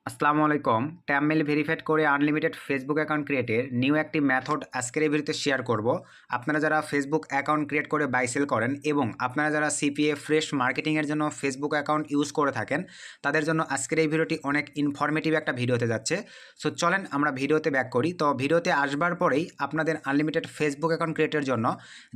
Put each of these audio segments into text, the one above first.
আসসালামু আলাইকুম। ট্যাবমেইল ভেরিফাইড করে আনলিমিটেড ফেসবুক অ্যাকাউন্ট ক্রিয়েটের নিউ একটি মেথড আজকের এই ভিডিওতে শেয়ার করব। আপনারা যারা ফেসবুক অ্যাকাউন্ট ক্রিয়েট করে বাই সেল করেন এবং আপনারা যারা সিপিএ ফ্রেশ মার্কেটিংয়ের জন্য ফেসবুক অ্যাকাউন্ট ইউজ করে থাকেন, তাদের জন্য আজকের এই ভিডিওটি অনেক ইনফরমেটিভ একটা ভিডিও হতে যাচ্ছে। সো চলেন আমরা ভিডিওতে ব্যাক করি। তো ভিডিওতে আসবার পরেই আপনাদের আনলিমিটেড ফেসবুক অ্যাকাউন্ট ক্রিয়েটের জন্য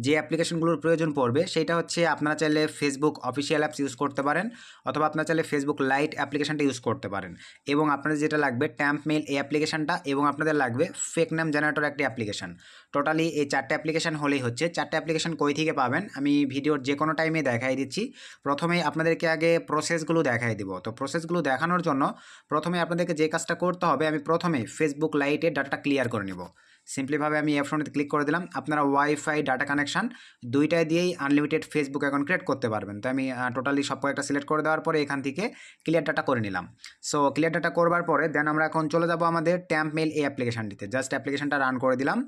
যে অ্যাপ্লিকেশনগুলোর প্রয়োজন পড়বে সেটা হচ্ছে আপনারা চাইলে ফেসবুক অফিসিয়াল অ্যাপস ইউজ করতে পারেন, অথবা আপনারা চাইলে ফেসবুক লাইট অ্যাপ্লিকেশনটা ইউজ করতে পারেন। এবং আপনাদের যেটা লাগবে ট্যাম্পমেইল এই অ্যাপ্লিকেশনটা, এবং আপনাদের লাগবে ফেক নেম জেনারেটর একটি অ্যাপ্লিকেশন। টোটালি এই চারটে অ্যাপ্লিকেশন হলেই হচ্ছে। চারটে অ্যাপ্লিকেশন কই থেকে পাবেন আমি ভিডিওর যে কোনো টাইমে দেখাই দিচ্ছি। প্রথমেই আপনাদেরকে আগে প্রসেসগুলো দেখাই দিব। তো প্রসেসগুলো দেখানোর জন্য প্রথমে আপনাদেরকে যে কাজটা করতে হবে, আমি প্রথমে ফেসবুক লাইটের ডাটাটা ক্লিয়ার করে নিব। সিম্পলিভাবে আমি অপশনটিতে ক্লিক করে দিলাম। আপনারা ওয়াইফাই ডাটা কানেকশান দুইটাই দিয়েই আনলিমিটেড ফেসবুক অ্যাকাউন্ট ক্রিয়েট করতে পারবেন। তো আমি টোটালি সব কয়েকটা সিলেক্ট করে দেওয়ার পরে এখান থেকে ক্লিয়ার ডাটা করে নিলাম। সো ক্লিয়ার ডাটা করবার পরে দেন আমরা এখন চলে যাব আমাদের ট্যাম্পমেইল এই অ্যাপ্লিকেশানটিতে। জাস্ট অ্যাপ্লিকেশানটা রান করে দিলাম।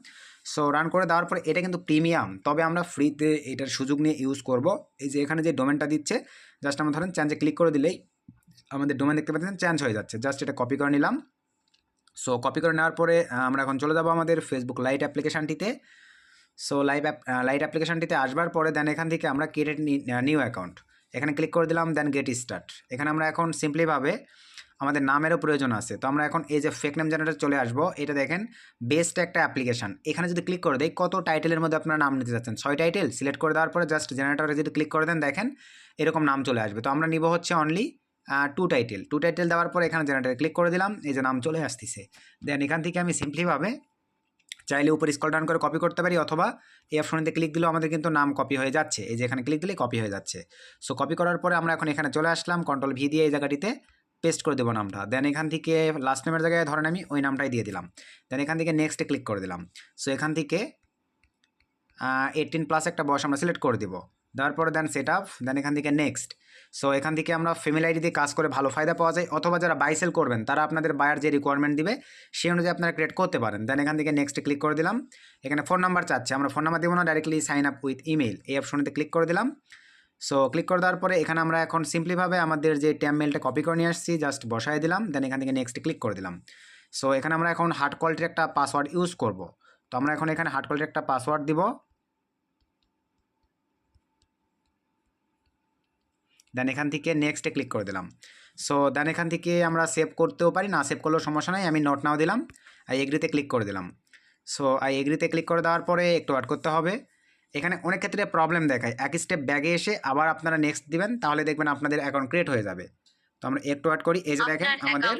সো রান করে দেওয়ার পরে এটা কিন্তু প্রিমিয়াম, তবে আমরা ফ্রিতে এটার সুযোগ নিয়ে ইউজ করব। এই যে এখানে যে ডোমেনটা দিচ্ছে, জাস্ট আমরা ধরেন চেঞ্জে ক্লিক করে দিলেই আমাদের ডোমেন দেখতে পাচ্ছেন চেঞ্জ হয়ে যাচ্ছে। জাস্ট এটা কপি করে নিলাম। সো কপি করে নেওয়ার পরে আমরা এখন চলে যাব আমাদের ফেসবুক লাইট অ্যাপ্লিকেশানটিতে। সো লাইট অ্যাপ্লিকেশানটিতে আসবার পরে দেন এখান থেকে আমরা ক্রিয়েট নিউ অ্যাকাউন্ট এখানে ক্লিক করে দিলাম। দেন গেট স্টার্ট। এখানে আমরা এখন সিম্পলিভাবে আমাদের নামেরও প্রয়োজন আছে। তো আমরা এখন এই যে ফেক নেম জেনারেটর চলে আসবো। এটা দেখেন বেস্ট একটা অ্যাপ্লিকেশান। এখানে যদি ক্লিক করে দেয় কত টাইটেলের মধ্যে আপনারা নাম নিতে চাচ্ছেন, 6 টাইটেল সিলেক্ট করে দেওয়ার পরে জাস্ট জেনারেটরে যদি ক্লিক করে দেন দেখেন এরকম নাম চলে আসবে। তো আমরা নিব হচ্ছে অনলি 2 টাইটেল দেওয়ার পরে এখানে জেনারেটরে ক্লিক করে দিলাম। এই যে নাম চলে আসতেছে। দেন এখান থেকে আমি সিম্পলিভাবে চাইলে উপরে স্ক্রল ডাউন করে কপি করতে পারি, অথবা এই অপশনটিতে ক্লিক দিলেও আমাদের কিন্তু নাম কপি হয়ে যাচ্ছে। এই যে এখানে ক্লিক দিলেই কপি হয়ে যাচ্ছে। সো কপি করার পরে আমরা এখন এখানে চলে আসলাম, কন্ট্রোল ভি দিয়ে এই জায়গাটিতে পেস্ট করে দেবো নামটা। দেন এখান থেকে লাস্ট নেমের জায়গায় ধরেন আমি ওই নামটাই দিয়ে দিলাম। দেন এখান থেকে নেক্সটে ক্লিক করে দিলাম। সো এখান থেকে 18+ একটা বয়স আমরা সিলেক্ট করে দেবো। দেওয়ার পরে দেন সেট আপ। দেন এখান থেকে নেক্সট। সো এখান থেকে আমরা ফ্যামিলি আইডি দিয়ে কাজ করে ভালো ফায়দা পাওয়া যায়, অথবা যারা বাই সেল করবেন তারা আপনাদের বায়ার যে রিকোয়ারমেন্ট দিবে সেই অনুযায়ী আপনারা ক্রিয়েট করতে পারেন। দেন এখান থেকে নেক্সটে ক্লিক করে দিলাম। এখানে ফোন নাম্বার চাচ্ছে, আমরা ফোন নাম্বার দেবো না, directly sign up with email এই অপশনটিতে ক্লিক করে দিলাম। সো ক্লিক করে দেওয়ার পরে এখানে আমরা এখন সিম্পলিভাবে আমাদের যে ট্যাম্পমেইলটা কপি করে নিয়ে আসছি জাস্ট বসায় দিলাম। দেন এখান থেকে নেক্সটে ক্লিক করে দিলাম। সো এখানে আমরা এখন হার্ড কোয়ালিটির একটা পাসওয়ার্ড ইউজ করব। তো আমরা এখন এখানে হার্ড কোয়ালিটির একটা পাসওয়ার্ড দিব। দেন এখান থেকে নেক্সটে ক্লিক করে দিলাম। সো দেন এখান থেকে আমরা সেভ করতেও পারি, না সেভ করলেও সমস্যা নাই, আমি নোট নাও দিলাম। আই এগ্রিতে ক্লিক করে দিলাম। সো আই এগ্রিতে ক্লিক করে দেওয়ার পরে একটু ওয়েট করতে হবে। এখানে অনেক ক্ষেত্রে প্রবলেম দেখায়, এক স্টেপ ব্যাগে এসে আবার আপনারা নেক্সট দিবেন, তাহলে দেখবেন আপনাদের অ্যাকাউন্ট ক্রিয়েট হয়ে যাবে। তো আমরা একটু ওয়েট করি। এই যে দেখেন আমাদের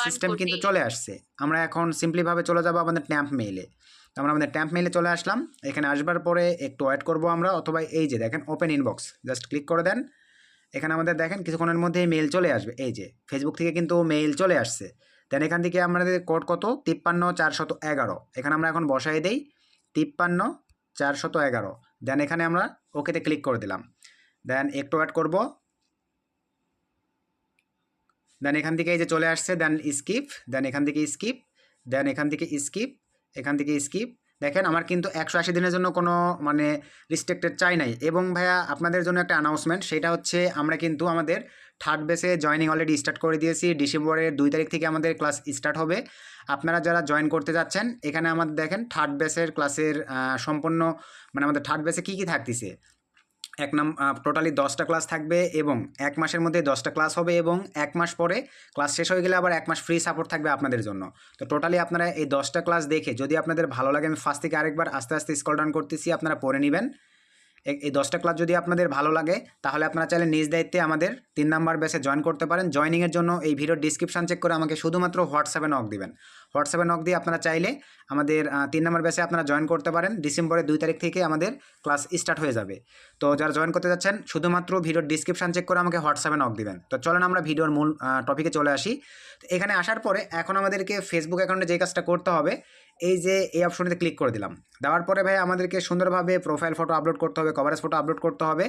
সিস্টেম কিন্তু চলে আসছে। আমরা এখন সিম্পলিভাবে চলে যাব আমাদের ট্যাম্পমেইলে। তো আমরা আমাদের ট্যাম্পমেইলে চলে আসলাম। এখানে আসবার পরে একটু ওয়েট করব আমরা, অথবা এই যে দেখেন ওপেন ইনবক্স জাস্ট ক্লিক করে দেন। এখানে আমাদের দেখেন কিছুক্ষণের মধ্যেই মেইল চলে আসবে। এই যে ফেসবুক থেকে কিন্তু মেইল চলে আসছে। দেন এখান থেকে আমাদের কোড কত 53411। এখানে আমরা এখন বসাই দেই 53411। দেন এখানে আমরা ওকেতে ক্লিক করে দিলাম। দেন একটু ওয়েট করব। দেন এখান থেকে এই যে চলে আসছে। দেন স্কিপ। দেন এখান থেকে স্কিপ। দেন এখান থেকে স্কিপ। এখান থেকে স্কিপ। দেখেন আমার কিন্তু 180 দিনের জন্য কোনো মানে রিস্ট্রিক্টেড চাই নাই। এবং ভাইয়া আপনাদের জন্য একটা অ্যানাউন্সমেন্ট, সেটা হচ্ছে আমরা কিন্তু আমাদের থার্ড বেসে জয়েনিং অলরেডি স্টার্ট করে দিয়েছি। ডিসেম্বরের 2 তারিখ থেকে আমাদের ক্লাস স্টার্ট হবে। আপনারা যারা জয়েন করতে যাচ্ছেন এখানে আমাদের দেখেন থার্ড বেসের ক্লাসের সম্পূর্ণ মানে আমাদের থার্ড বেসে কী কী থাকতেছে। টোটালি 10টা ক্লাস থাকবে, এবং 1 মাসের মধ্যে 10টা ক্লাস হবে, এবং 1 মাস পরে ক্লাস শেষ হয়ে গেলে আবার 1 মাস ফ্রি সাপোর্ট থাকবে আপনাদের জন্য। তো টোটালি আপনারা এই 10টা ক্লাস দেখে যদি আপনাদের ভালো লাগে, আমি ফার্স্ট থেকে আরেকবার আস্তে আস্তে স্ক্রল ডাউন করতেছি, আপনারা পড়ে নেবেন। এই 10টা ক্লাস যদি আপনাদের ভালো লাগে তাহলে আপনারা চাইলে নিজ দায়িত্বে আমাদের 3 নাম্বার ব্যাচে জয়েন করতে পারেন। জয়েনিংয়ের জন্য এই ভিডিওর ডিসক্রিপশান চেক করে আমাকে শুধুমাত্র হোয়াটসঅ্যাপে নক দিবেন। হোয়াটসঅ্যাপে নক দিয়ে আপনারা চাইলে আমাদের 3 নাম্বার ব্যাচে আপনারা জয়েন করতে পারেন। ডিসেম্বরের 2 তারিখ থেকে আমাদের ক্লাস স্টার্ট হয়ে যাবে। তো যারা জয়েন করতে যাচ্ছেন শুধুমাত্র ভিডিওর ডিসক্রিপশান চেক করে আমাকে হোয়াটসঅ্যাপে নক দিবেন। তো চলেন আমরা ভিডিওর মূল টপিকে চলে আসি। তো এখানে আসার পরে এখন আমাদেরকে ফেসবুক অ্যাকাউন্টে যে কাজটা করতে হবে, এই যে এই অপশনটিতে ক্লিক করে দিলাম। দেওয়ার পরে ভাই আমাদেরকে সুন্দরভাবে প্রোফাইল ফটো আপলোড করতে হবে, কভারেজ ফটো আপলোড করতে হবে,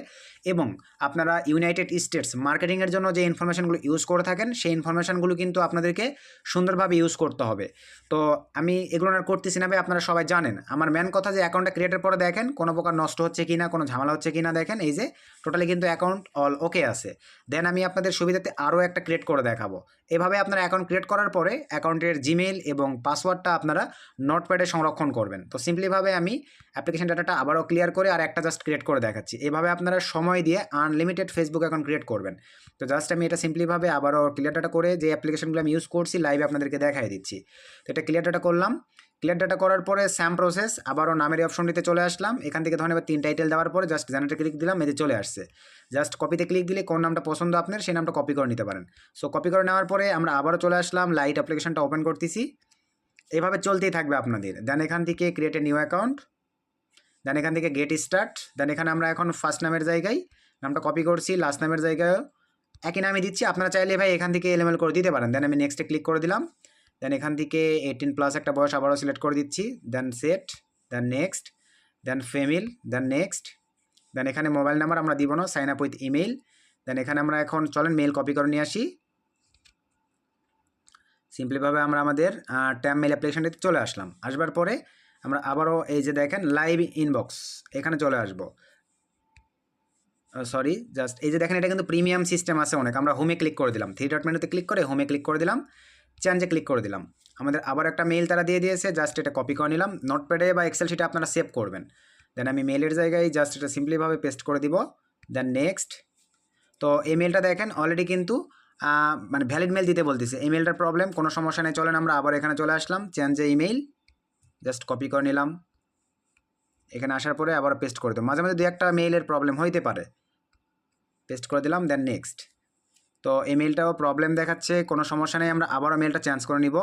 এবং আপনারা ইউনাইটেড স্টেটস মার্কেটিংয়ের জন্য যে ইনফরমেশনগুলো ইউজ করে থাকেন সেই ইনফরমেশনগুলো কিন্তু আপনাদেরকে সুন্দরভাবে ইউজ করতে হবে। তো আমি এগুলো করতেছি না ভাই, আপনারা সবাই জানেন। আমার মেন কথা যে অ্যাকাউন্টটা ক্রিয়েটের পরে দেখেন কোনো প্রকার নষ্ট হচ্ছে কি না, কোনো ঝামেলা হচ্ছে কি না। না দেখেন এই যে টোটালি কিন্তু অ্যাকাউন্ট অল ওকে আছে। দেন আমি আপনাদের সুবিধাতে আরও একটা ক্রিয়েট করে দেখাবো। এভাবে আপনারা অ্যাকাউন্ট ক্রিয়েট করার পরে অ্যাকাউন্টের জিমেইল এবং পাসওয়ার্ডটা আপনারা নোটপ্যাডে সংরক্ষণ করবেন। তো সিম্পলিভাবে আমি অ্যাপ্লিকেশন ডাটাটা আবারও ক্লিয়ার করে আর একটা জাস্ট ক্রিয়েট করে দেখাচ্ছি। এভাবে আপনারা সময় দিয়ে আনলিমিটেড ফেসবুক অ্যাকাউন্ট ক্রিয়েট করবেন। তো জাস্ট আমি এটা সিম্পলিভাবে আবারও ক্লিয়ার ডাটা করে যে অ্যাপ্লিকেশনগুলো আমি ইউজ করছি লাইভে আপনাদেরকে দেখাই দিচ্ছি। তো এটা ক্লিয়ার ডাটা করলাম। ক্লিয়ার ডাটা করার পরে স্যাম প্রসেস আবারও নামের অপশনটিতে চলে আসলাম। এখান থেকে ধরেন এবার 3 টাইটেল দেওয়ার পরে জাস্ট জেনারেটে ক্লিক দিলাম, এতে চলে আসছে। জাস্ট কপিতে ক্লিক দিলে কোন নামটা পছন্দ আপনার সেই নামটা কপি করে নিতে পারেন। সো কপি করে নেওয়ার পরে আমরা আবারও চলে আসলাম, লাইট অ্যাপ্লিকেশনটা ওপেন করতেছি। এভাবে চলতেই থাকবে আপনাদের। দেন এখান থেকে ক্রিয়েট এ নিউ অ্যাকাউন্ট, দেন এখান থেকে গেট স্টার্ট, দেন এখানে আমরা এখন ফার্স্ট নামের জায়গায় নামটা কপি করছি, লাস্ট নামের জায়গায় একই নামে দিচ্ছি। আপনারা চাইলে ভাই এখান থেকে এলিমেল করে দিতে পারেন। দেন আমি নেক্সটে ক্লিক করে দিলাম। দেন এখান থেকে 18+ একটা বয়স আবারও সিলেক্ট করে দিচ্ছি। দেন সেট, দেন নেক্সট, দেন ফিমেল, দেন নেক্সট। দেন এখানে মোবাইল নাম্বার আমরা দিব না, সাইন আপ উইথ ইমেল। দেন এখানে আমরা এখন চলেন মেল কপি করে নিয়ে আসি। সিম্পলিভাবে আমরা আমাদের ট্যাব মেল অ্যাপ্লিকেশনটিতে চলে আসলাম। আসবার পরে আমরা আবারও এই যে দেখেন লাইভ ইনবক্স এখানে চলে আসব। সরি, জাস্ট এই যে দেখেন এটা কিন্তু প্রিমিয়াম সিস্টেম আছে অনেক। আমরা হোমে ক্লিক করে দিলাম, 3 ডট মেনুতে ক্লিক করে হোমে ক্লিক করে দিলাম, চেঞ্জে ক্লিক করে দিলাম। আমাদের আবার একটা মেইল তারা দিয়ে দিয়েছে, জাস্ট এটা কপি করে নিলাম। নোটপ্যাডে বা এক্সেল শিটে আপনারা সেভ করবেন। দেন আমি মেইলের জায়গায় জাস্ট এটা সিম্পলিভাবে পেস্ট করে দিব। Then next. তো এই মেলটা দেখেন অলরেডি কিন্তু মানে ভ্যালিড মেল দিতে বলতেছে। এই মেলটার প্রবলেম, কোনো সমস্যা নেই। চলেন আমরা আবার এখানে চলে আসলাম, চেঞ্জে ইমেইল, জাস্ট কপি করে নিলাম। এখানে আসার পরে আবার পেস্ট করে দেবো। মাঝে মাঝে 2-1টা মেইলের প্রবলেম হইতে পারে। পেস্ট করে দিলাম, দেন নেক্সট। তো এই মেলটাও প্রবলেম দেখাচ্ছে, কোনো সমস্যা নেই, আমরা আবারও মেলটা চেঞ্জ করে নিব।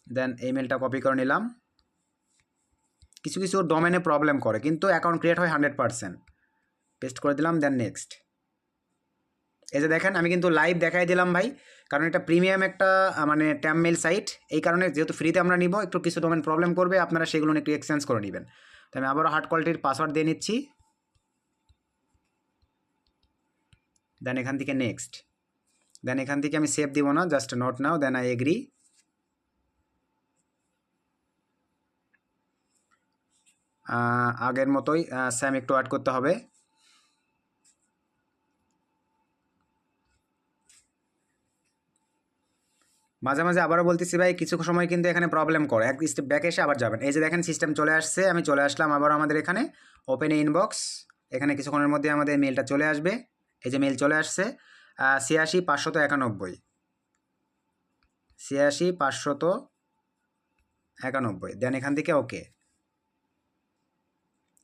দেন এই মেলটা কপি করে নিলাম। কিছু কিছু ডোমেনে প্রবলেম করে কিন্তু অ্যাকাউন্ট ক্রিয়েট হয় 100%। পেস্ট করে দিলাম, দেন নেক্সট। এই যে দেখেন আমি কিন্তু লাইভ দেখাই দিলাম ভাই, কারণ এটা প্রিমিয়াম একটা মানে ট্যাব মেল সাইট। এই কারণে যেহেতু ফ্রিতে আমরা নিব, একটু কিছু ডোমেন প্রবলেম করবে, আপনারা সেগুলো একটু এক্সচেঞ্জ করে নেবেন। তো আমি আবারও হার্ড কোয়ালিটির পাসওয়ার্ড দিয়ে নিচ্ছি। দেন এখান থেকে নেক্সট। দেন এখান থেকে আমি সেভ দিব না, just note now, then I agree. আগের মতোই স্যাম একটু অ্যাড করতে হবে। মাঝে মাঝে আবারও বলতেছি ভাই, কিছু সময় কিন্তু এখানে প্রবলেম করে, এক স্টেপ ব্যাক এসে আবার যাবেন। এই যে দেখেন সিস্টেম চলে আসছে, আমি চলে আসলাম আবার আমাদের এখানে ওপেন ইনবক্স। এখানে কিছুক্ষণের মধ্যে আমাদের মেলটা চলে আসবে। এই যে মেল চলে আসছে 86591, 86591। দেন এখান থেকে ওকে।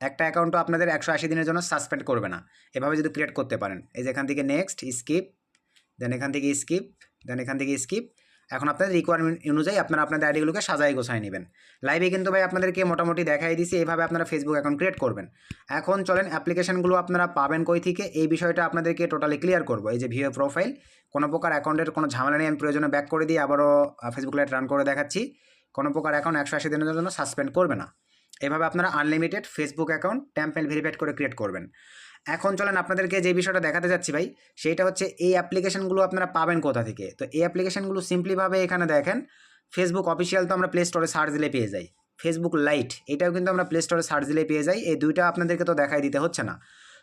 একটা অ্যাকাউন্টও আপনাদের 180 দিনের জন্য সাসপেন্ড করবে না, এভাবে যদি ক্রিয়েট করতে পারেন। এই যে এখান থেকে নেক্সট, স্কিপ, দেন এখান থেকে স্কিপ, দেন এখান থেকে স্কিপ। এখন আপনাদের রিকোয়ারমেন্ট অনুযায়ী আপনারা আপনাদের আইডিগুলোকে সাজাই গোছাই নেবেন। লাইভে কিন্তু ভাই আপনাদেরকে মোটামুটি দেখাই দিছি, এইভাবে আপনারা ফেসবুক অ্যাকাউন্ট ক্রিয়েট করবেন। এখন চলেন অ্যাপ্লিকেশনগুলো আপনারা পাবেন কই থেকে, এই বিষয়টা আপনাদেরকে টোটালি ক্লিয়ার করবো। এই যে ভিউ প্রোফাইল, কোনো প্রকার অ্যাকাউন্টের কোনো ঝামেলা নেই, আমি প্রয়োজনে ব্যাক করে দিয়ে আবারও ফেসবুক লাইভ রান করে দেখাচ্ছি। কোনো প্রকার অ্যাকাউন্ট 180 দিনের জন্য সাসপেন্ড করবে না। এভাবে আপনারা আনলিমিটেড ফেসবুক অ্যাকাউন্ট ট্যাম্পেল ভেরিফাইড করে ক্রিয়েট করবেন। এখন চলেন আপনাদেরকে যে বিষয়টা দেখাতে যাচ্ছি ভাই, সেইটা হচ্ছে এই অ্যাপ্লিকেশনগুলো আপনারা পাবেন কোথা থেকে। তো এই অ্যাপ্লিকেশনগুলো সিম্পলিভাবে এখানে দেখেন, ফেসবুক অফিসিয়াল তো আমরা প্লে স্টোরে সার্চ দিলে পেয়ে যাই। ফেসবুক লাইট এটাও কিন্তু আমরা প্লে স্টোরে সার্চ দিলে পেয়ে যাই। এই দুইটা আপনাদেরকে তো দেখাই দিতে হচ্ছে না।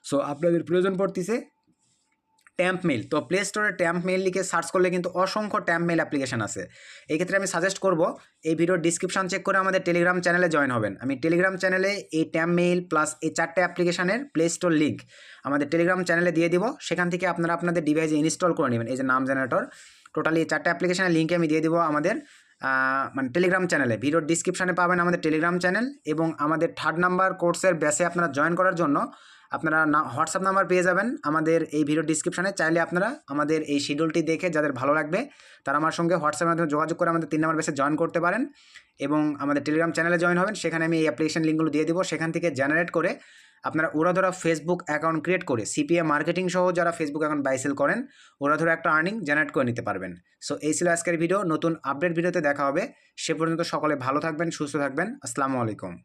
সো আপনাদের প্রয়োজন পড়তেছে ট্যাম্প মেল। তো প্লে স্টোরে ট্যাম্প মেল লিখে সার্চ করলে কিন্তু অসংখ্য ট্যাম্প মেল অ্যাপ্লিকেশন আছে। এই ক্ষেত্রে আমি সাজেস্ট করব এই ভিডিওর ডিসক্রিপশন চেক করে আমাদের টেলিগ্রাম চ্যানেলে জয়েন হবেন। আমি টেলিগ্রাম চ্যানেলে এই ট্যাম্প মেল প্লাস এই 4টে অ্যাপ্লিকেশনের প্লে স্টোর লিঙ্ক আমাদের টেলিগ্রাম চ্যানেলে দিয়ে দিব। সেখান থেকে আপনারা আপনাদের ডিভাইসে ইনস্টল করে নেবেন। এই যে নাম জেনারেটর, টোটালি এই 4টে অ্যাপ্লিকেশনের লিঙ্কে আমি দিয়ে দিব আমাদের মানে টেলিগ্রাম চ্যানেলে। ভিডিওর ডিসক্রিপশানে পাবেন আমাদের টেলিগ্রাম চ্যানেল, এবং আমাদের 3rd নাম্বার কোর্সের ব্যাচে আপনারা জয়েন করার জন্য আপনারা হোয়াটসঅ্যাপ নাম্বার পেয়ে যাবেন আমাদের এই ভিডিও ডিসক্রিপশানে। চাইলে আপনারা আমাদের এই শিডিউলটি দেখে যাদের ভালো লাগবে তারা আমার সঙ্গে হোয়াটসঅ্যাপের মাধ্যমে যোগাযোগ করে আমাদের 3 নাম্বার ব্যাচে জয়েন করতে পারেন, এবং আমাদের টেলিগ্রাম চ্যানেলে জয়েন হবেন। সেখানে আমি এই অ্যাপ্লিকেশন লিঙ্কগুলো দিয়ে দিব। সেখান থেকে জেনারেট করে আপনারা ওরাধরা ফেসবুক অ্যাকাউন্ট ক্রিয়েট করে সিপিএ মার্কেটিং সহ যারা ফেসবুক অ্যাকাউন্ট বাই সেল করেন ওরাধরা একটা আর্নিং জেনারেট করে নিতে পারবেন। সো এই ছিল আজকের ভিডিও। নতুন আপডেট ভিডিওতে দেখা হবে। সে পর্যন্ত সকলে ভালো থাকবেন, সুস্থ থাকবেন। আসসালামু আলাইকুম।